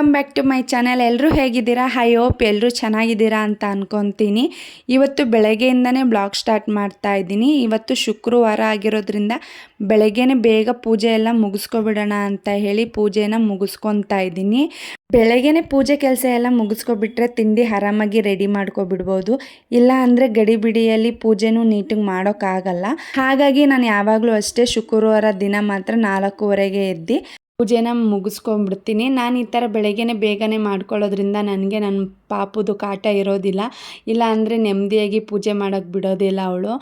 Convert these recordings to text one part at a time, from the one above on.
Welcome back to my channel. ಎಲ್ಲರೂ ಹೇಗಿದ್ದೀರಾ? I hope ಎಲ್ಲರೂ ಚೆನ್ನಾಗಿದ್ದೀರಾ ಅಂತ ಅನ್ಕೊತೀನಿ. ಇವತ್ತು ಬೆಳಗ್ಗೆಯಿಂದನೇ ಬ್ಲಾಗ್ ಸ್ಟಾರ್ಟ್ ಮಾಡ್ತಾ ಇದ್ದೀನಿ. ಇವತ್ತು ಶುಕ್ರವಾರ ಆಗಿರೋದ್ರಿಂದ ಬೆಳಗ್ಗೆನೇ ಬೇಗ ಪೂಜೆ ಎಲ್ಲ ಮುಗಿಸ್ಕೊಬಿಡೋಣ ಅಂತ ಹೇಳಿ ಪೂಜೆನ ಮುಗಿಸ್ಕೊತಾ ಇದ್ದೀನಿ. ಬೆಳಗ್ಗೆನೇ ಪೂಜೆ ಕೆಲಸ ಎಲ್ಲ ಮುಗಿಸ್ಕೊಬಿಟ್ರೆ ತಿಂಡಿ ಆರಾಮಾಗಿ ರೆಡಿ ಮಾಡ್ಕೊಬಿಡ್ಬೋದು. ಇಲ್ಲ ಅಂದರೆ ಗಡಿಬಿಡಿಯಲ್ಲಿ ಪೂಜೆನೂ ನೀಟಾಗಿ ಮಾಡೋಕ್ಕಾಗಲ್ಲ. ಹಾಗಾಗಿ ನಾನು ಯಾವಾಗಲೂ ಅಷ್ಟೇ ಶುಕ್ರವಾರ ದಿನ ಮಾತ್ರ 4:15ಗೆ ಎದ್ದು ಪೂಜೆನ ಮುಗಿಸ್ಕೊಂಡ್ಬಿಡ್ತೀನಿ. ನಾನು ಈ ಥರ ಬೆಳಗ್ಗೆನೇ ಬೇಗನೆ ಮಾಡ್ಕೊಳ್ಳೋದ್ರಿಂದ ನನಗೆ ನನ್ನ ಪಾಪುದು ಕಾಟ ಇರೋದಿಲ್ಲ. ಇಲ್ಲ ಅಂದರೆ ನೆಮ್ಮದಿಯಾಗಿ ಪೂಜೆ ಮಾಡೋಕ್ಕೆ ಬಿಡೋದಿಲ್ಲ ಅವಳು.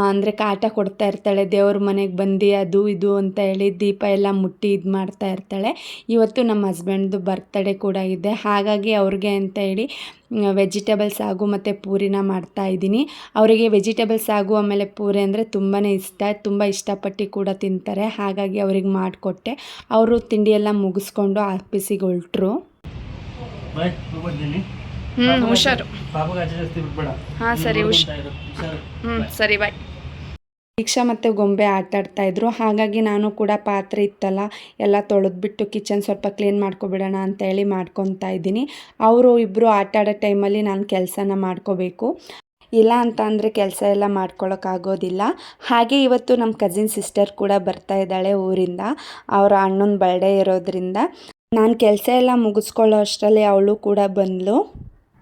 ಅಂದರೆ ಕಾಟ ಕೊಡ್ತಾ ಇರ್ತಾಳೆ. ದೇವ್ರ ಮನೆಗೆ ಬಂದು ಅದು ಇದು ಅಂತ ಹೇಳಿ ದೀಪ ಎಲ್ಲ ಮುಟ್ಟಿ ಇದು ಮಾಡ್ತಾ ಇರ್ತಾಳೆ. ಇವತ್ತು ನಮ್ಮ ಹಸ್ಬೆಂಡ್ದು ಬರ್ತಡೇ ಕೂಡ ಇದೆ. ಹಾಗಾಗಿ ಅವ್ರಿಗೆ ಅಂತ ಹೇಳಿ ವೆಜಿಟೇಬಲ್ಸ್ ಸಾಗು ಮತ್ತು ಪೂರಿನ ಮಾಡ್ತಾಯಿದ್ದೀನಿ. ಅವರಿಗೆ ವೆಜಿಟೇಬಲ್ಸ್ ಸಾಗು ಆಮೇಲೆ ಪೂರಿ ಅಂದರೆ ತುಂಬಾ ಇಷ್ಟ, ತುಂಬ ಇಷ್ಟಪಟ್ಟು ಕೂಡ ತಿಂತಾರೆ. ಹಾಗಾಗಿ ಅವ್ರಿಗೆ ಮಾಡಿಕೊಟ್ಟೆ. ಅವರು ತಿಂಡಿ ಎಲ್ಲ ಮುಗಿಸ್ಕೊಂಡು ಆಫೀಸಿಗೆ ಹೊರಟ್ರು. ಹುಷಾರು. ಹಾಂ ಸರಿ, ಸರಿ ಬಾಯ್. ದೀಕ್ಷಾ ಮತ್ತು ಗೊಂಬೆ ಆಟಾಡ್ತಾಯಿದ್ರು. ಹಾಗಾಗಿ ನಾನು ಕೂಡ ಪಾತ್ರೆ ಇತ್ತಲ್ಲ ಎಲ್ಲ ತೊಳೆದ್ಬಿಟ್ಟು ಕಿಚನ್ ಸ್ವಲ್ಪ ಕ್ಲೀನ್ ಮಾಡ್ಕೊಬಿಡೋಣ ಅಂತ ಹೇಳಿ ಮಾಡ್ಕೊತಾ ಇದ್ದೀನಿ. ಅವರು ಇಬ್ಬರು ಆಟಾಡೋ ಟೈಮಲ್ಲಿ ನಾನು ಕೆಲಸನ ಮಾಡ್ಕೋಬೇಕು. ಇಲ್ಲ ಅಂತ ಅಂದರೆ ಕೆಲಸ ಎಲ್ಲ ಮಾಡ್ಕೊಳ್ಳೋಕ್ಕಾಗೋದಿಲ್ಲ. ಹಾಗೆ ಇವತ್ತು ನಮ್ಮ ಕಸಿನ್ ಸಿಸ್ಟರ್ ಕೂಡ ಬರ್ತಾ ಇದ್ದಾಳೆ ಊರಿಂದ. ಅವರ ಅಣ್ಣನ ಬರ್ಡೇ ಇರೋದ್ರಿಂದ ನಾನು ಕೆಲಸ ಎಲ್ಲ ಮುಗಿಸ್ಕೊಳ್ಳೋ ಅಷ್ಟರಲ್ಲಿ ಅವಳು ಕೂಡ ಬಂದಳು.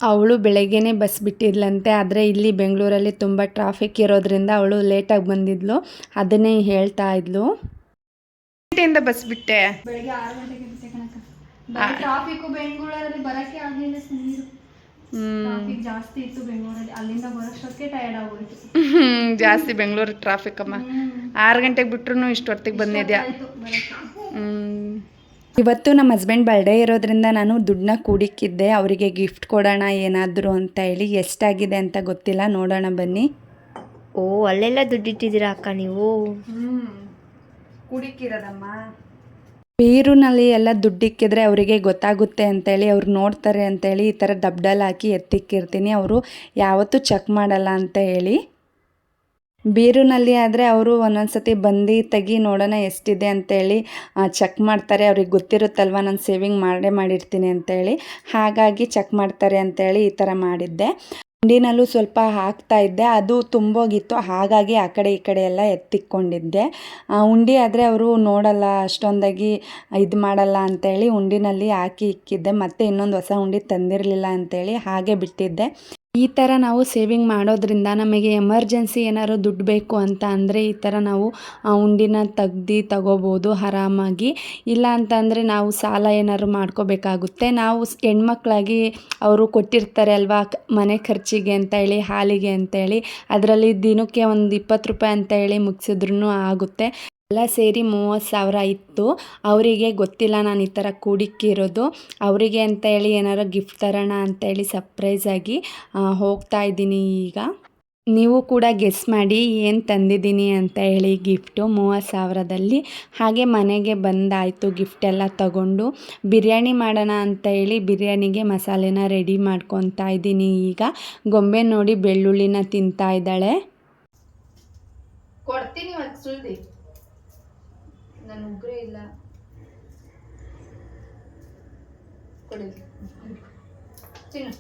ಅವಳು ಬೆಳಗ್ಗೆನೇ ಬಸ್ ಬಿಟ್ಟಿದ್ಲಂತೆ. ಆದರೆ ಇಲ್ಲಿ ಬೆಂಗಳೂರಲ್ಲಿ ತುಂಬ ಟ್ರಾಫಿಕ್ ಇರೋದ್ರಿಂದ ಅವಳು ಲೇಟಾಗಿ ಬಂದಿದ್ಲು. ಅದನ್ನೇ ಹೇಳ್ತಾ ಇದ್ಲು. ಗಂಟೆಯಿಂದ ಬಸ್ ಬಿಟ್ಟೆ? ಬೆಳಗ್ಗೆ 6 ಗಂಟೆಗೆ ಬಿಟ್ಟೆ ಕಣಕ್ಕ. ಟ್ರಾಫಿಕ್ ಬೆಂಗಳೂರಲ್ಲಿ ಬರೋಕ್ಕೆ ಆಗಲಿಲ್ಲ. ಟ್ರಾಫಿಕ್ ಜಾಸ್ತಿ ಇತ್ತು ಬೆಂಗಳೂರಲ್ಲಿ. ಅಲ್ಲಿಂದ ಬರೋಷ್ಟಕ್ಕೆ ಟಯರ್ಡ್ ಆಗೋಯ್ತು. ಜಾಸ್ತಿ ಬೆಂಗಳೂರು ಟ್ರಾಫಿಕ್ ಅಮ್ಮ. 6 ಗಂಟೆಗೆ ಬಿಟ್ರು ಇಷ್ಟೊತ್ತಿಗೆ ಬಂದಿದ್ಯಾ? ಇವತ್ತು ನಮ್ಮ ಹಸ್ಬೆಂಡ್ ಬರ್ಡೇ ಇರೋದ್ರಿಂದ ನಾನು ದುಡ್ಡನ್ನ ಕೂಡಿಕ್ಕಿದ್ದೆ. ಅವರಿಗೆ ಗಿಫ್ಟ್ ಕೊಡೋಣ ಏನಾದರೂ ಅಂತ ಹೇಳಿ. ಎಷ್ಟಾಗಿದೆ ಅಂತ ಗೊತ್ತಿಲ್ಲ, ನೋಡೋಣ ಬನ್ನಿ. ಓ, ಅಲ್ಲೆಲ್ಲ ದುಡ್ಡಿಟ್ಟಿದ್ದೀರಾ ಅಕ್ಕ ನೀವು? ಕೂಡಿಕ್ಕಿರೋದಮ್ಮ. ಬೀರುನಲ್ಲಿ ಎಲ್ಲ ದುಡ್ಡಿಕ್ಕಿದ್ರೆ ಅವರಿಗೆ ಗೊತ್ತಾಗುತ್ತೆ ಅಂತೇಳಿ ಅವ್ರು ನೋಡ್ತಾರೆ ಅಂತೇಳಿ ಈ ಥರ ಡಬ್ಡಲ್ಲಿ ಹಾಕಿ ಎತ್ತಿಕ್ಕಿರ್ತೀನಿ. ಅವರು ಯಾವತ್ತೂ ಚೆಕ್ ಮಾಡಲ್ಲ ಅಂತ ಹೇಳಿ. ಬೀರುನಲ್ಲಿ ಆದರೆ ಅವರು ಒಂದೊಂದು ಸತಿ ಬಂದು ತೆಗಿ ನೋಡೋಣ ಎಷ್ಟಿದೆ ಅಂತೇಳಿ ಚೆಕ್ ಮಾಡ್ತಾರೆ. ಅವ್ರಿಗೆ ಗೊತ್ತಿರುತ್ತಲ್ವ ನಾನು ಸೇವಿಂಗ್ ಮಾಡಿರ್ತೀನಿ ಅಂತೇಳಿ. ಹಾಗಾಗಿ ಚೆಕ್ ಮಾಡ್ತಾರೆ ಅಂತೇಳಿ ಈ ಥರ ಮಾಡಿದ್ದೆ. ಉಂಡಿನಲ್ಲೂ ಸ್ವಲ್ಪ ಹಾಕ್ತಾ ಇದ್ದೆ, ಅದು ತುಂಬೋಗಿತ್ತು. ಹಾಗಾಗಿ ಆ ಕಡೆ ಈ ಕಡೆ ಎಲ್ಲ ಎತ್ತಿಕ್ಕೊಂಡಿದ್ದೆ. ಉಂಡಿ ಆದರೆ ಅವರು ನೋಡಲ್ಲ, ಅಷ್ಟೊಂದಾಗಿ ಇದು ಮಾಡಲ್ಲ ಅಂತೇಳಿ ಉಂಡಿನಲ್ಲಿ ಹಾಕಿ ಇಕ್ಕಿದ್ದೆ. ಮತ್ತು ಇನ್ನೊಂದು ಹೊಸ ಉಂಡಿ ತಂದಿರಲಿಲ್ಲ ಅಂತೇಳಿ ಹಾಗೆ ಬಿಟ್ಟಿದ್ದೆ. ಈ ಥರ ನಾವು ಸೇವಿಂಗ್ ಮಾಡೋದ್ರಿಂದ ನಮಗೆ ಎಮರ್ಜೆನ್ಸಿ ಏನಾದ್ರು ದುಡ್ಡು ಬೇಕು ಅಂತ ಅಂದರೆ ಈ ಥರ ನಾವು ಉಂಡಿನ ತಗೋಬೋದು ಆರಾಮಾಗಿ. ಇಲ್ಲ ಅಂತಂದರೆ ನಾವು ಸಾಲ ಏನಾದ್ರು ಮಾಡ್ಕೋಬೇಕಾಗುತ್ತೆ. ನಾವು ಹೆಣ್ಮಕ್ಳಾಗಿ ಅವರು ಕೊಟ್ಟಿರ್ತಾರೆ ಅಲ್ವಾ ಮನೆ ಖರ್ಚಿಗೆ ಅಂತ ಹೇಳಿ, ಹಾಲಿಗೆ ಅಂತೇಳಿ, ಅದರಲ್ಲಿ ದಿನಕ್ಕೆ ಒಂದು 20 ರೂಪಾಯಿ ಅಂತ ಹೇಳಿ ಮುಗಿಸಿದ್ರೂ ಆಗುತ್ತೆ. ಎಲ್ಲ ಸೇರಿ 30,000 ಇತ್ತು. ಅವರಿಗೆ ಗೊತ್ತಿಲ್ಲ ನಾನು ಈ ಥರ ಕೂಡಿಕ್ಕಿರೋದು. ಅವರಿಗೆ ಅಂತ ಹೇಳಿ ಏನಾರು ಗಿಫ್ಟ್ ತರೋಣ ಅಂತೇಳಿ ಸರ್ಪ್ರೈಸಾಗಿ ಹೋಗ್ತಾ ಇದ್ದೀನಿ ಈಗ. ನೀವು ಕೂಡ ಗೆಸ್ ಮಾಡಿ ಏನು ತಂದಿದ್ದೀನಿ ಅಂತ ಹೇಳಿ ಗಿಫ್ಟು 30,000ದಲ್ಲಿ. ಹಾಗೆ ಮನೆಗೆ ಬಂದಾಯಿತು ಗಿಫ್ಟ್ ಎಲ್ಲ ತಗೊಂಡು. ಬಿರಿಯಾನಿ ಮಾಡೋಣ ಅಂತ ಹೇಳಿ ಬಿರಿಯಾನಿಗೆ ಮಸಾಲೆನ ರೆಡಿ ಮಾಡ್ಕೊತಾ ಇದ್ದೀನಿ ಈಗ. ಗೊಂಬೆ ನೋಡಿ ಬೆಳ್ಳುಳ್ಳಿನ ತಿಂತಾ ಇದ್ದಾಳೆ. ಕೊಡ್ತೀನಿ ಸುಳ್ದಿ, ನಾನು ಉಗ್ರೇ ಇಲ್ಲ. ಕೊಡಿ ತಿನ್ನು.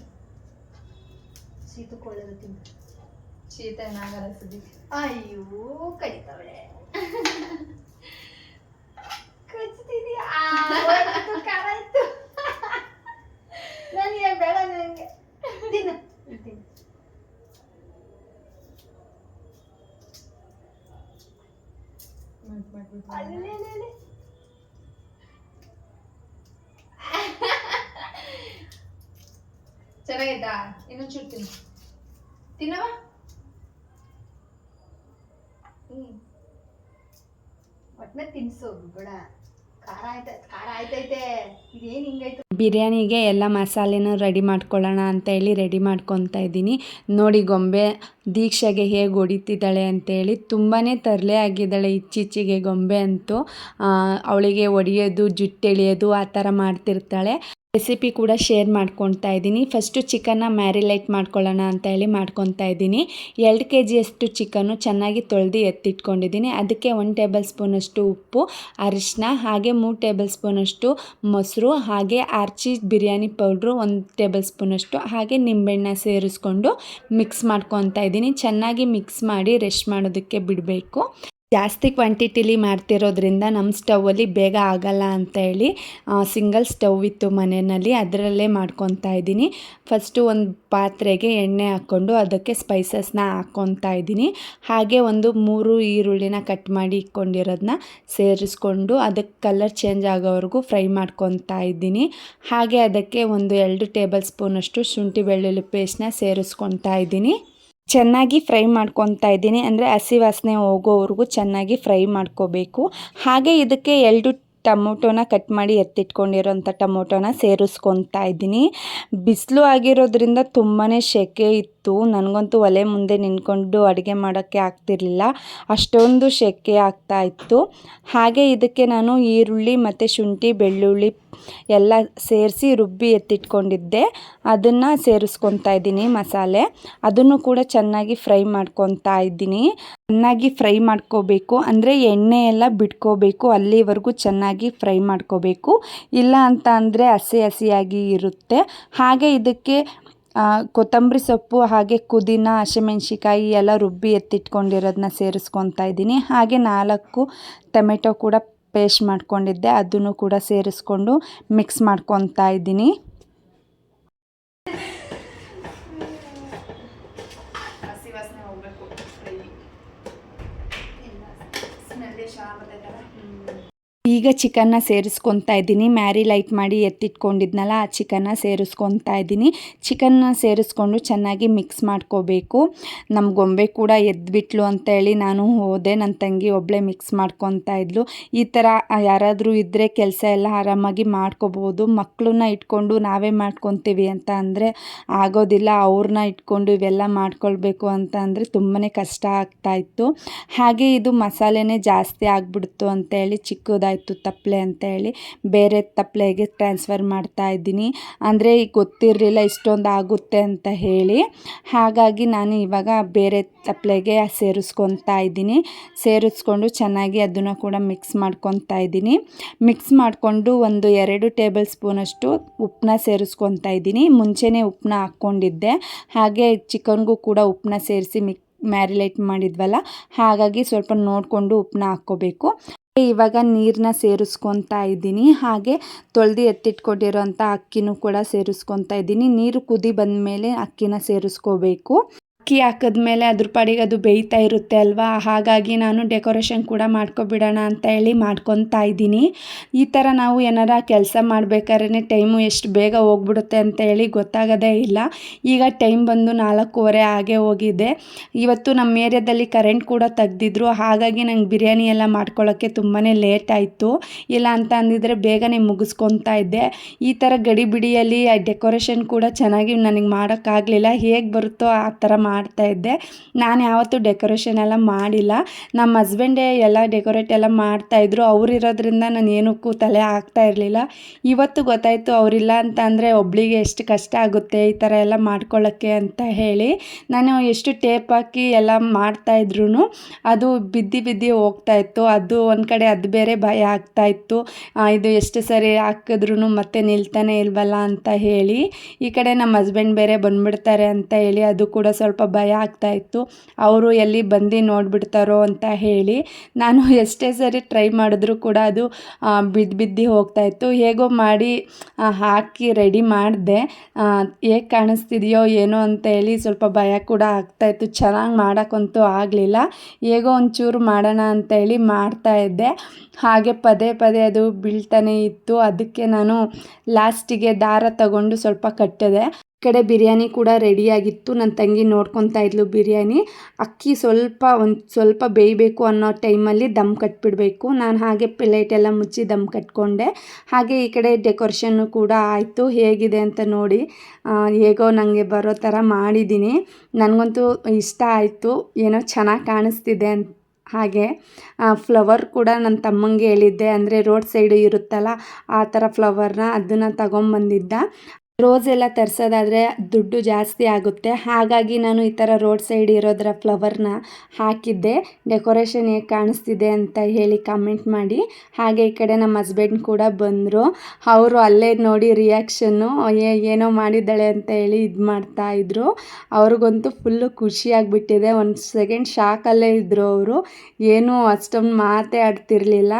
ಶೀತಕೊಳ್ಳೋದು ತಿನ್ನು. ಶೀತ ಏನಾಗಲ್ಲ ಸುದ್ದಿ. ಅಯ್ಯೋ ಕಡಿತಾವಳೆ. ಕಚ್ತೀನಿ. ಖಾರ ಇತ್ತು. ನನಗೆ ಬೇಡ, ನನಗೆ ತಿನ್ನು ತಿನ್ನು. ಚೆನ್ನಾಗೈತಾ? ಇನ್ನೊಂದು ಚೂರು ತಿನ್ನು. ತಿನ್ನವ. ಒಟ್ಮೇಲೆ ತಿನ್ಸು ಬೇಡ. ಖಾರ ಆಯ್ತೈತೆ. ಇದೇನು ಹಿಂಗಾಯ್ತು? ಬಿರಿಯಾನಿಗೆ ಎಲ್ಲ ಮಸಾಲೆನ ರೆಡಿ ಮಾಡ್ಕೊಳ್ಳೋಣ ಅಂತ ಹೇಳಿ ರೆಡಿ ಮಾಡ್ಕೊತಾ ಇದ್ದೀನಿ. ನೋಡಿ ಗೊಂಬೆ ದೀಕ್ಷೆಗೆ ಹೇಗೆ ಹೊಡಿತಿದ್ದಾಳೆ ಅಂತೇಳಿ. ತುಂಬಾ ತರಲೆ ಆಗಿದ್ದಾಳೆ ಇಚ್ಚಿಚ್ಚಿಗೆ ಗೊಂಬೆ ಅಂತೂ. ಅವಳಿಗೆ ಹೊಡಿಯೋದು, ಜುಟ್ಟು ಎಳೆಯೋದು ಆ ಥರ ಮಾಡ್ತಿರ್ತಾಳೆ. ರೆಸಿಪಿ ಕೂಡ ಶೇರ್ ಮಾಡ್ಕೊತಾ ಇದ್ದೀನಿ. ಫಸ್ಟು ಚಿಕನ್ನ ಮ್ಯಾರಿನೇಟ್ ಮಾಡ್ಕೊಳ್ಳೋಣ ಅಂತ ಹೇಳಿ ಮಾಡ್ಕೊತಾ ಇದ್ದೀನಿ. 2 kgಯಷ್ಟು ಚಿಕನ್ನು ಚೆನ್ನಾಗಿ ತೊಳೆದು ಎತ್ತಿಟ್ಕೊಂಡಿದ್ದೀನಿ. ಅದಕ್ಕೆ 1 ಟೇಬಲ್ ಸ್ಪೂನಷ್ಟು ಉಪ್ಪು, ಅರಿಶಿನ, ಹಾಗೆ 3 ಟೇಬಲ್ ಸ್ಪೂನಷ್ಟು ಮೊಸರು, ಹಾಗೆ ಆರ್ಚಿ ಬಿರಿಯಾನಿ ಪೌಡ್ರು 1 ಟೇಬಲ್ ಸ್ಪೂನಷ್ಟು, ಹಾಗೆ ನಿಂಬೆಹಣ್ಣು ಸೇರಿಸ್ಕೊಂಡು ಮಿಕ್ಸ್ ಮಾಡ್ಕೊತಾ ಇದ್ದೀನಿ. ಚೆನ್ನಾಗಿ ಮಿಕ್ಸ್ ಮಾಡಿ ರೆಸ್ಟ್ ಮಾಡೋದಕ್ಕೆ ಬಿಡಬೇಕು. ಜಾಸ್ತಿ ಕ್ವಾಂಟಿಟಿಲಿ ಮಾಡ್ತಿರೋದ್ರಿಂದ ನಮ್ಮ ಸ್ಟವ್ವಲ್ಲಿ ಬೇಗ ಆಗಲ್ಲ ಅಂತ ಹೇಳಿ ಸಿಂಗಲ್ ಸ್ಟವ್ ಇತ್ತು ಮನೆಯಲ್ಲಿ, ಅದರಲ್ಲೇ ಮಾಡ್ಕೊತಾ ಇದ್ದೀನಿ. ಫಸ್ಟು ಒಂದು ಪಾತ್ರೆಗೆ ಎಣ್ಣೆ ಹಾಕ್ಕೊಂಡು ಅದಕ್ಕೆ ಸ್ಪೈಸಸ್ನ ಹಾಕ್ಕೊತಾ ಇದ್ದೀನಿ. ಹಾಗೆ ಒಂದು 3 ಈರುಳ್ಳಿನ ಕಟ್ ಮಾಡಿ ಇಟ್ಕೊಂಡಿರೋದನ್ನ ಸೇರಿಸ್ಕೊಂಡು ಅದಕ್ಕೆ ಕಲರ್ ಚೇಂಜ್ ಆಗೋವರೆಗೂ ಫ್ರೈ ಮಾಡ್ಕೊತಾ ಇದ್ದೀನಿ. ಹಾಗೆ ಅದಕ್ಕೆ ಒಂದು 2 ಟೇಬಲ್ ಸ್ಪೂನಷ್ಟು ಶುಂಠಿ ಬೆಳ್ಳುಳ್ಳಿ ಪೇಸ್ಟ್ನ ಸೇರಿಸ್ಕೊತಾ ಇದ್ದೀನಿ. ಚೆನ್ನಾಗಿ ಫ್ರೈ ಮಾಡ್ಕೊತಾ ಇದ್ದೀನಿ, ಅಂದರೆ ಹಸಿ ವಾಸನೆ ಹೋಗೋವರೆಗೂ ಚೆನ್ನಾಗಿ ಫ್ರೈ ಮಾಡ್ಕೋಬೇಕು. ಹಾಗೆ ಇದಕ್ಕೆ 2 ಟೊಮೊಟೊನ ಕಟ್ ಮಾಡಿ ಎತ್ತಿಟ್ಕೊಂಡಿರೋಂಥ ಟೊಮೊಟೊನ ಸೇರಿಸ್ಕೊತಾ ಇದ್ದೀನಿ. ಬಿಸಿಲು ಆಗಿರೋದ್ರಿಂದ ತುಂಬಾ ಸೆಕೆ ಇತ್ತು. ನನಗಂತೂ ಒಲೆ ಮುಂದೆ ನಿಂತ್ಕೊಂಡು ಅಡುಗೆ ಮಾಡೋಕ್ಕೆ ಆಗ್ತಿರ್ಲಿಲ್ಲ, ಅಷ್ಟೊಂದು ಸೆಕೆ ಆಗ್ತಾಯಿತ್ತು. ಹಾಗೆ ಇದಕ್ಕೆ ನಾನು ಈರುಳ್ಳಿ ಮತ್ತು ಶುಂಠಿ ಬೆಳ್ಳುಳ್ಳಿ ಎಲ್ಲ ಸೇರಿಸಿ ರುಬ್ಬಿ ಎತ್ತಿಟ್ಕೊಂಡಿದ್ದೆ, ಅದನ್ನು ಸೇರಿಸ್ಕೊತಾ ಇದ್ದೀನಿ ಮಸಾಲೆ. ಅದನ್ನು ಕೂಡ ಚೆನ್ನಾಗಿ ಫ್ರೈ ಮಾಡ್ಕೊತಾ ಇದ್ದೀನಿ. ಚೆನ್ನಾಗಿ ಫ್ರೈ ಮಾಡ್ಕೋಬೇಕು, ಅಂದರೆ ಎಣ್ಣೆ ಎಲ್ಲ ಬಿಟ್ಕೋಬೇಕು, ಅಲ್ಲಿವರೆಗೂ ಚೆನ್ನಾಗಿ ಫ್ರೈ ಮಾಡ್ಕೋಬೇಕು. ಇಲ್ಲ ಅಂತ ಅಂದರೆ ಹಸಿಯಾಗಿ ಇರುತ್ತೆ. ಹಾಗೆ ಇದಕ್ಕೆ ಕೊತ್ತಂಬರಿ ಸೊಪ್ಪು, ಹಾಗೆ ಪುದೀನ, ಹಸಿಮೆಣ್ಸಿಕಾಯಿ ಎಲ್ಲ ರುಬ್ಬಿ ಎತ್ತಿಟ್ಕೊಂಡಿರೋದನ್ನ ಸೇರಿಸ್ಕೊತಾ ಇದ್ದೀನಿ. ಹಾಗೆ 4 ಟೊಮೆಟೊ ಕೂಡ ಪೇಸ್ಟ್ ಮಾಡ್ಕೊಂಡಿದ್ದೆ, ಅದನ್ನು ಕೂಡ ಸೇರಿಸ್ಕೊಂಡು ಮಿಕ್ಸ್ ಮಾಡ್ಕೊತಾ ಇದ್ದೀನಿ. ಈಗ ಚಿಕನ್ನ ಸೇರಿಸ್ಕೊತಾ ಇದ್ದೀನಿ. ಮ್ಯಾರಿನೇಟ್ ಮಾಡಿ ಎತ್ತಿಟ್ಕೊಂಡಿದ್ನಲ್ಲ, ಆ ಚಿಕನ್ನ ಸೇರಿಸ್ಕೊತಾ ಇದ್ದೀನಿ. ಚಿಕನ್ನ ಸೇರಿಸ್ಕೊಂಡು ಚೆನ್ನಾಗಿ ಮಿಕ್ಸ್ ಮಾಡ್ಕೋಬೇಕು. ನಮ್ಮ ಗೊಂಬೆ ಕೂಡ ಎದ್ಬಿಟ್ಲು ಅಂತೇಳಿ ನಾನು ಹೋದೆ, ನನ್ನ ತಂಗಿ ಒಬ್ಬಳೇ ಮಿಕ್ಸ್ ಮಾಡ್ಕೊತಾ ಇದ್ಲು. ಈ ಥರ ಯಾರಾದರೂ ಇದ್ದರೆ ಕೆಲಸ ಎಲ್ಲ ಆರಾಮಾಗಿ ಮಾಡ್ಕೋಬೋದು. ಮಕ್ಕಳನ್ನ ಇಟ್ಕೊಂಡು ನಾವೇ ಮಾಡ್ಕೊತೀವಿ ಅಂತ ಅಂದರೆ ಆಗೋದಿಲ್ಲ. ಅವ್ರನ್ನ ಇಟ್ಕೊಂಡು ಇವೆಲ್ಲ ಮಾಡ್ಕೊಳ್ಬೇಕು ಅಂತ ಅಂದರೆ ತುಂಬಾ ಕಷ್ಟ ಆಗ್ತಾಯಿತ್ತು. ಹಾಗೆ ಇದು ಮಸಾಲೆನೇ ಜಾಸ್ತಿ ಆಗಿಬಿಡ್ತು ಅಂತೇಳಿ ಚಿಕ್ಕದಾಯಿತು ತಪ್ಪಲೆ ಅಂತೇಳಿ ಬೇರೆ ತಪ್ಪಲೆಗೆ ಟ್ರಾನ್ಸ್ಫರ್ ಮಾಡ್ತಾ ಇದ್ದೀನಿ. ಅಂದರೆ ಈಗ ಗೊತ್ತಿರಲಿಲ್ಲ ಇಷ್ಟೊಂದು ಆಗುತ್ತೆ ಅಂತ ಹೇಳಿ, ಹಾಗಾಗಿ ನಾನು ಇವಾಗ ಬೇರೆ ತಪ್ಪಲೆಗೆ ಸೇರಿಸ್ಕೊತಾ ಇದ್ದೀನಿ. ಸೇರಿಸ್ಕೊಂಡು ಚೆನ್ನಾಗಿ ಅದನ್ನು ಕೂಡ ಮಿಕ್ಸ್ ಮಾಡ್ಕೊತಾ ಇದ್ದೀನಿ. ಮಿಕ್ಸ್ ಮಾಡಿಕೊಂಡು ಒಂದು 2 ಟೇಬಲ್ ಸ್ಪೂನಷ್ಟು ಉಪ್ಪನ್ನ ಸೇರಿಸ್ಕೊತಾ ಇದ್ದೀನಿ. ಮುಂಚೆನೇ ಉಪ್ಪನ್ನ ಹಾಕ್ಕೊಂಡಿದ್ದೆ, ಹಾಗೆ ಚಿಕನ್ಗೂ ಕೂಡ ಉಪ್ಪನ್ನ ಸೇರಿಸಿ ಮ್ಯಾರಿನೇಟ್ ಮಾಡಿದ್ವಲ್ಲ, ಹಾಗಾಗಿ ಸ್ವಲ್ಪ ನೋಡಿಕೊಂಡು ಉಪ್ಪನ್ನ ಹಾಕ್ಕೋಬೇಕು. ಇವಾಗ ನೀರನ್ನ ಸೇರಿಸ್ಕೊತಾ ಇದ್ದೀನಿ. ಹಾಗೆ ತೊಳೆದು ಎತ್ತಿಟ್ಕೊಂಡಿರೋಂಥ ಅಕ್ಕಿನೂ ಕೂಡ ಸೇರಿಸ್ಕೊತಾ ಇದ್ದೀನಿ. ನೀರು ಕುದಿ ಬಂದಮೇಲೆ ಅಕ್ಕಿನ ಸೇರಿಸ್ಕೋಬೇಕು. ಅಕ್ಕಿ ಹಾಕಿದ್ಮೇಲೆ ಅದ್ರ ಪಾಡಿಗೆ ಅದು ಬೇಯ್ತಾ ಇರುತ್ತೆ ಅಲ್ವಾ, ಹಾಗಾಗಿ ನಾನು ಡೆಕೋರೇಷನ್ ಕೂಡ ಮಾಡ್ಕೊಬಿಡೋಣ ಅಂತ ಹೇಳಿ ಮಾಡ್ಕೊತಾ ಇದ್ದೀನಿ. ಈ ಥರ ನಾವು ಏನಾರ ಕೆಲಸ ಮಾಡಬೇಕಾದ್ರೆ ಟೈಮು ಎಷ್ಟು ಬೇಗ ಹೋಗ್ಬಿಡುತ್ತೆ ಅಂತ ಹೇಳಿ ಗೊತ್ತಾಗೋದೇ ಇಲ್ಲ. ಈಗ ಟೈಮ್ ಬಂದು 4:15 ಆಗೇ ಹೋಗಿದೆ. ಇವತ್ತು ನಮ್ಮ ಏರಿಯಾದಲ್ಲಿ ಕರೆಂಟ್ ಕೂಡ ತೆಗ್ದಿದ್ರು, ಹಾಗಾಗಿ ನಂಗೆ ಬಿರಿಯಾನಿ ಎಲ್ಲ ಮಾಡ್ಕೊಳ್ಳೋಕ್ಕೆ ತುಂಬಾ ಲೇಟ್ ಆಯಿತು. ಇಲ್ಲ ಅಂತ ಅಂದಿದ್ರೆ ಬೇಗನೆ ಮುಗಿಸ್ಕೊತಾ ಇದ್ದೆ. ಈ ಥರ ಗಡಿ ಬಿಡಿಯಲ್ಲಿ ಡೆಕೋರೇಷನ್ ಕೂಡ ಚೆನ್ನಾಗಿ ನನಗೆ ಮಾಡೋಕ್ಕಾಗಲಿಲ್ಲ. ಹೇಗೆ ಬರುತ್ತೋ ಆ ಥರ ಮಾಡ್ತಾಯಿದ್ದೆ. ನಾನು ಯಾವತ್ತೂ ಡೆಕೋರೇಷನ್ ಎಲ್ಲ ಮಾಡಿಲ್ಲ. ನಮ್ಮ ಹಸ್ಬೆಂಡೇ ಎಲ್ಲ ಡೆಕೋರೇಟ್ ಎಲ್ಲ ಮಾಡ್ತಾಯಿದ್ರು. ಅವರಿರೋದ್ರಿಂದ ನಾನು ಏನಕ್ಕೂ ತಲೆ ಹಾಕ್ತಾ ಇರಲಿಲ್ಲ. ಇವತ್ತು ಗೊತ್ತಾಯಿತು ಅವರಿಲ್ಲ ಅಂತ ಅಂದರೆ ಒಬ್ಬಳಿಗೆ ಎಷ್ಟು ಕಷ್ಟ ಆಗುತ್ತೆ ಈ ಥರ ಎಲ್ಲ ಮಾಡ್ಕೊಳ್ಳೋಕ್ಕೆ ಅಂತ ಹೇಳಿ. ನಾನು ಎಷ್ಟು ಟೇಪ್ ಹಾಕಿ ಎಲ್ಲ ಮಾಡ್ತಾಯಿದ್ರು ಅದು ಬಿದ್ದು ಹೋಗ್ತಾಯಿತ್ತು. ಅದು ಒಂದು ಕಡೆ ಅದು ಬೇರೆ ಭಯ ಆಗ್ತಾಯಿತ್ತು, ಇದು ಎಷ್ಟು ಸರಿ ಹಾಕಿದ್ರೂ ಮತ್ತೆ ನಿಲ್ತಾನೆ ಇಲ್ವಲ್ಲ ಅಂತ ಹೇಳಿ. ಈ ಕಡೆ ನಮ್ಮ ಹಸ್ಬೆಂಡ್ ಬೇರೆ ಬಂದುಬಿಡ್ತಾರೆ ಅಂತ ಹೇಳಿ ಅದು ಕೂಡ ಸ್ವಲ್ಪ ಭಯ ಆಗ್ತಾಯಿತ್ತು. ಅವರು ಎಲ್ಲಿ ಬಂದು ನೋಡಿಬಿಡ್ತಾರೋ ಅಂತ ಹೇಳಿ. ನಾನು ಎಷ್ಟೇ ಸರಿ ಟ್ರೈ ಮಾಡಿದ್ರೂ ಕೂಡ ಅದು ಬಿದ್ದು ಹೋಗ್ತಾಯಿತ್ತು. ಹೇಗೋ ಮಾಡಿ ಹಾಕಿ ರೆಡಿ ಮಾಡಿದೆ. ಹೇಗೆ ಕಾಣಿಸ್ತಿದೆಯೋ ಏನೋ ಅಂತ ಹೇಳಿ ಸ್ವಲ್ಪ ಭಯ ಕೂಡ ಆಗ್ತಾಯಿತ್ತು. ಚೆನ್ನಾಗಿ ಮಾಡೋಕ್ಕಂತೂ ಆಗಲಿಲ್ಲ. ಹೇಗೋ ಒಂಚೂರು ಮಾಡೋಣ ಅಂತೇಳಿ ಮಾಡ್ತಾಯಿದ್ದೆ. ಹಾಗೆ ಪದೇ ಅದು ಬೀಳ್ತಾನೆ ಇತ್ತು. ಅದಕ್ಕೆ ನಾನು ಲಾಸ್ಟಿಗೆ ದಾರ ತಗೊಂಡು ಸ್ವಲ್ಪ ಕಟ್ಟಿದೆ. ಕಡೆ ಬಿರಿಯಾನಿ ಕೂಡ ರೆಡಿಯಾಗಿತ್ತು. ನನ್ನ ತಂಗಿ ನೋಡ್ಕೊತಾ ಇದ್ಲು ಬಿರಿಯಾನಿ. ಅಕ್ಕಿ ಸ್ವಲ್ಪ ಬೇಯಬೇಕು ಅನ್ನೋ ಟೈಮಲ್ಲಿ ದಮ್ ಕಟ್ಬಿಡಬೇಕು. ನಾನು ಹಾಗೆ ಪ್ಲೇಟ್ ಎಲ್ಲ ಮುಚ್ಚಿ ದಮ್ ಕಟ್ಕೊಂಡೆ. ಹಾಗೆ ಈ ಕಡೆ ಡೆಕೋರೇಷನ್ನು ಕೂಡ ಆಯಿತು. ಹೇಗಿದೆ ಅಂತ ನೋಡಿ. ಹೇಗೋ ನನಗೆ ಬರೋ ಥರ ಮಾಡಿದ್ದೀನಿ. ನನಗಂತೂ ಇಷ್ಟ ಆಯಿತು, ಏನೋ ಚೆನ್ನಾಗಿ ಕಾಣಿಸ್ತಿದೆ ಅಂತ. ಹಾಗೆ ಫ್ಲವರ್ ಕೂಡ ನನ್ನ ತಮ್ಮಂಗೆ ಹೇಳಿದ್ದೆ, ಅಂದರೆ ರೋಡ್ ಸೈಡು ಇರುತ್ತಲ್ಲ ಆ ಥರ ಫ್ಲವರ್ನ ಅದನ್ನು ತಗೊಂಬಂದಿದ್ದ. ರೋಸ್ ಎಲ್ಲ ತರಿಸೋದಾದರೆ ದುಡ್ಡು ಜಾಸ್ತಿ ಆಗುತ್ತೆ, ಹಾಗಾಗಿ ನಾನು ಈ ಥರ ರೋಡ್ ಸೈಡ್ ಇರೋದರ ಫ್ಲವರ್ನ ಹಾಕಿದ್ದೆ. ಡೆಕೋರೇಷನ್ ಹೇಗೆ ಕಾಣಿಸ್ತಿದೆ ಅಂತ ಹೇಳಿ ಕಮೆಂಟ್ ಮಾಡಿ. ಹಾಗೆ ಈ ಕಡೆ ನಮ್ಮ ಹಸ್ಬೆಂಡ್ ಕೂಡ ಬಂದರು. ಅವರು ಅಲ್ಲೇ ನೋಡಿ ರಿಯಾಕ್ಷನ್ನು ಏನೋ ಮಾಡಿದ್ದಾಳೆ ಅಂತ ಹೇಳಿ ಇದು ಮಾಡ್ತಾಯಿದ್ರು. ಅವ್ರಿಗಂತೂ ಫುಲ್ಲು ಖುಷಿಯಾಗಿಬಿಟ್ಟಿದೆ. ಒಂದು ಸೆಕೆಂಡ್ ಶಾಕಲ್ಲೇ ಇದ್ದರು ಅವರು, ಏನೂ ಅಷ್ಟೊಂದು ಮಾತೇ ಆಡ್ತಿರ್ಲಿಲ್ಲ.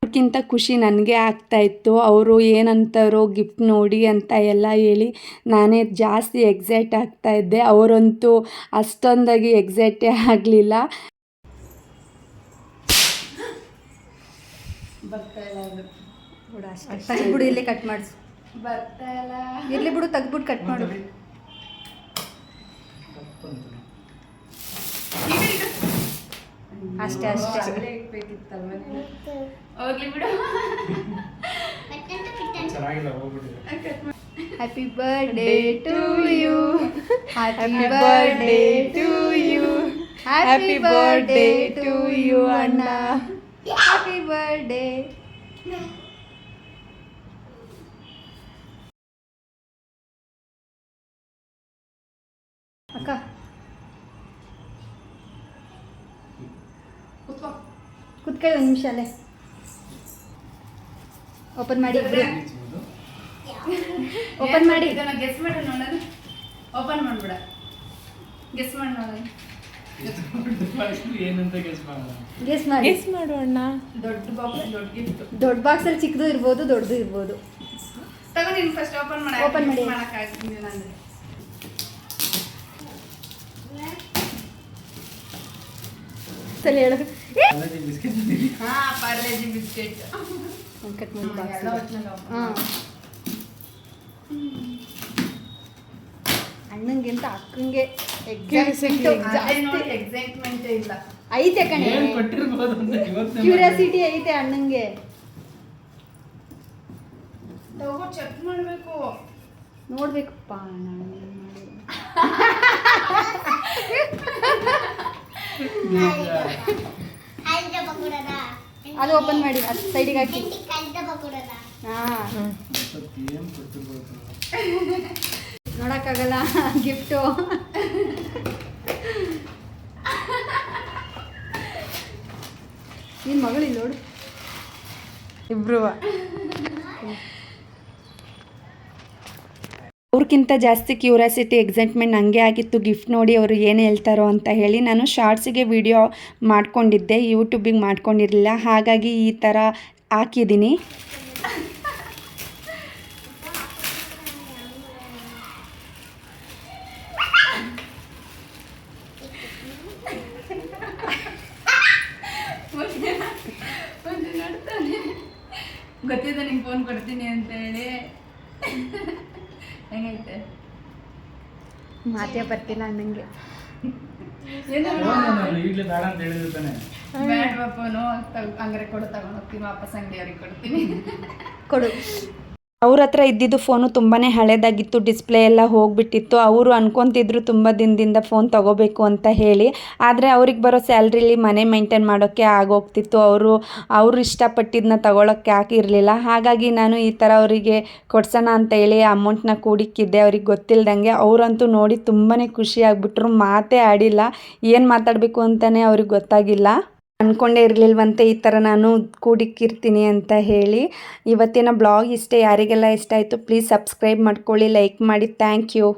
ಅವ್ರಿಗಿಂತ ಖುಷಿ ನನಗೆ ಆಗ್ತಾಯಿತ್ತು. ಅವರು ಏನಂತಾರೋ ಗಿಫ್ಟ್ ನೋಡಿ ಅಂತ ಎಲ್ಲ ಹೇಳಿ ನಾನೇ ಜಾಸ್ತಿ ಎಕ್ಸೈಟ್ ಆಗ್ತಾಯಿದ್ದೆ. ಅವರಂತೂ ಅಷ್ಟೊಂದಾಗಿ ಎಕ್ಸೈಟೇ ಆಗಲಿಲ್ಲ. ತೆಗ್ದ್ಬಿಡು, ಇಲ್ಲೇ ಕಟ್ ಮಾಡಿಸು. ಇರ್ಲಿ ಬಿಡು, ತೆಗ್ದ್ಬಿಟ್ಟು ಕಟ್ ಮಾಡು. ಅಷ್ಟೇ ಹೋಗ್ಲಿ ಬಿಡು. Happy birthday to you, happy birthday to you, happy birthday to you ಅಣ್ಣ, ಹ್ಯಾಪಿ ಬರ್ಡೇ. ಅಕ್ಕ ಕುತ್ಕೊಳ್ಳಿ ಒಂದು ನಿಮಿಷ ಅಲ್ಲೇ. ಓಪನ್ ಮಾಡಿ, ಓಪನ್ ಮಾಡಿ. ಗೆಸ್ ಮಾಡಿ ನೋಡೋಣ. ಓಪನ್ ಮಾಡ್ಬಿಡ, ಗೆಸ್ ಮಾಡಿ ನೋಡೋಣ. ಗೆಸ್ ಮಾಡಿ, ಗೆಸ್ ಮಾಡು ಅಣ್ಣ. ದೊಡ್ಡ ಬಾಕ್ಸ್, ದೊಡ್ಡ ಗಿಫ್ಟ್. ದೊಡ್ಡ ಬಾಕ್ಸಲ್ಲಿ ಚಿಕ್ಕದು ಇರ್ಬೋದು, ದೊಡ್ಡದು ಇರ್ಬೋದು. ತಗೊಂಡು ನೀನು ಫಸ್ಟ್ ಓಪನ್ ಮಾಡಿ. ಓಪನ್ ಮಾಡಿ. ಮಾಡೋಕ್ಕಾಗ್ತಿಲ್ಲ ಅಂದರೆ ಸರಿ ಹೇಳು. ಹಾಂ, ಪಾರ್ಲೆಜಿ ಬಿಸ್ಕೆಟ್. ಕಟ್ ಮಾಡಿ ಬಾಕ್ಸ್. ಹಾಂ, ಅಣ್ಣಂಗಿಂತ ಅಕ್ಕಂಗೆ ಎಕ್ಸೈಟ್ಮೆಂಟೇ ಇಲ್ಲ. ಐತೆ ಕಣೆ, ಕ್ಯೂರಿಯಾಸಿಟಿ ಐತೆ ಅಣ್ಣಂಗೆ. ತಗೋ ಚೆಕ್ ಮಾಡಬೇಕು, ನೋಡ್ಬೇಕಪ್ಪ ಅಣ್ಣ. ಅದು ಓಪನ್ ಮಾಡಿ, ಅದು ಸೈಡಿಗೆ ಹಾಕಿ. ಹಾಂ, ನೋಡೋಕ್ಕಾಗಲ್ಲ ಗಿಫ್ಟು. ನಿನ್ನ ಮಗಳಿಲ್ಲ ನೋಡು. ಇಬ್ರು ಅವ್ರಿಗಿಂತ ಜಾಸ್ತಿ ಕ್ಯೂರಿಯಾಸಿಟಿ, ಎಕ್ಸೈಟ್ಮೆಂಟ್ ನನಗೆ ಆಗಿತ್ತು ಗಿಫ್ಟ್ ನೋಡಿ ಅವರು ಏನು ಹೇಳ್ತಾರೋ ಅಂತ ಹೇಳಿ. ನಾನು ಶಾರ್ಟ್ಸಿಗೆ ವಿಡಿಯೋ ಮಾಡ್ಕೊಂಡಿದ್ದೆ, ಯೂಟ್ಯೂಬಿಗೆ ಮಾಡ್ಕೊಂಡಿರಲಿಲ್ಲ, ಹಾಗಾಗಿ ಈ ಥರ ಹಾಕಿದ್ದೀನಿ. ಗೊತ್ತಿದೆ ನಿಂಗೆ ಫೋನ್ ಕೊಡ್ತೀನಿ ಅಂತ ಹೇಳಿ. ಹೆಂಗೈತೆ? ಮಾತೇ ಬರ್ತಿಲ್ಲ ಅಣ್ಣಂಗೆ. ಬೇಡವಾ ಫೋನು, ಹಂಗಾರೆ ಕೊಡು, ತಗೊಂಡು ಹೋಗ್ತೀನಿ ವಾಪಸ್, ಅಂಗಡಿಯವ್ರಿಗೆ ಕೊಡ್ತೀನಿ. ಕೊಡು. ಅವ್ರ ಹತ್ರ ಇದ್ದಿದ್ದು ಫೋನು ತುಂಬಾ ಹಳೇದಾಗಿತ್ತು, ಡಿಸ್ಪ್ಲೇ ಎಲ್ಲ ಹೋಗಿಬಿಟ್ಟಿತ್ತು. ಅವರು ಅನ್ಕೊತಿದ್ರು ತುಂಬ ದಿನದಿಂದ ಫೋನ್ ತೊಗೋಬೇಕು ಅಂತ ಹೇಳಿ. ಆದರೆ ಅವ್ರಿಗೆ ಬರೋ ಸ್ಯಾಲ್ರಿಲಿ ಮನೆ ಮೇಂಟೈನ್ ಮಾಡೋಕ್ಕೆ ಆಗೋಗ್ತಿತ್ತು. ಅವರು ಇಷ್ಟಪಟ್ಟಿದ್ದನ್ನ ತೊಗೊಳಕ್ಕೆ ಆಗಿರಲಿಲ್ಲ. ಹಾಗಾಗಿ ನಾನು ಈ ಥರ ಅವರಿಗೆ ಕೊಡ್ಸೋಣ ಅಂತ ಹೇಳಿ ಅಮೌಂಟ್ನ ಕೂಡಿಕ್ಕಿದ್ದೆ ಅವ್ರಿಗೆ ಗೊತ್ತಿಲ್ದಂಗೆ. ಅವರಂತೂ ನೋಡಿ ತುಂಬಾ ಖುಷಿಯಾಗ್ಬಿಟ್ರು, ಮಾತೇ ಆಡಿಲ್ಲ. ಏನು ಮಾತಾಡಬೇಕು ಅಂತಲೇ ಅವ್ರಿಗೆ ಗೊತ್ತಾಗಿಲ್ಲ. ಅಂದ್ಕೊಂಡೇ ಇರಲಿಲ್ವಂತೆ ಈ ಥರ ನಾನು ಕೂಡಿಕ್ಕಿರ್ತೀನಿ ಅಂತ ಹೇಳಿ. ಇವತ್ತಿನ ಬ್ಲಾಗ್ ಇಷ್ಟೇ. ಯಾರಿಗೆಲ್ಲ ಇಷ್ಟ ಆಯಿತು ಪ್ಲೀಸ್ ಸಬ್ಸ್ಕ್ರೈಬ್ ಮಾಡ್ಕೊಳ್ಳಿ, ಲೈಕ್ ಮಾಡಿ. Thank you.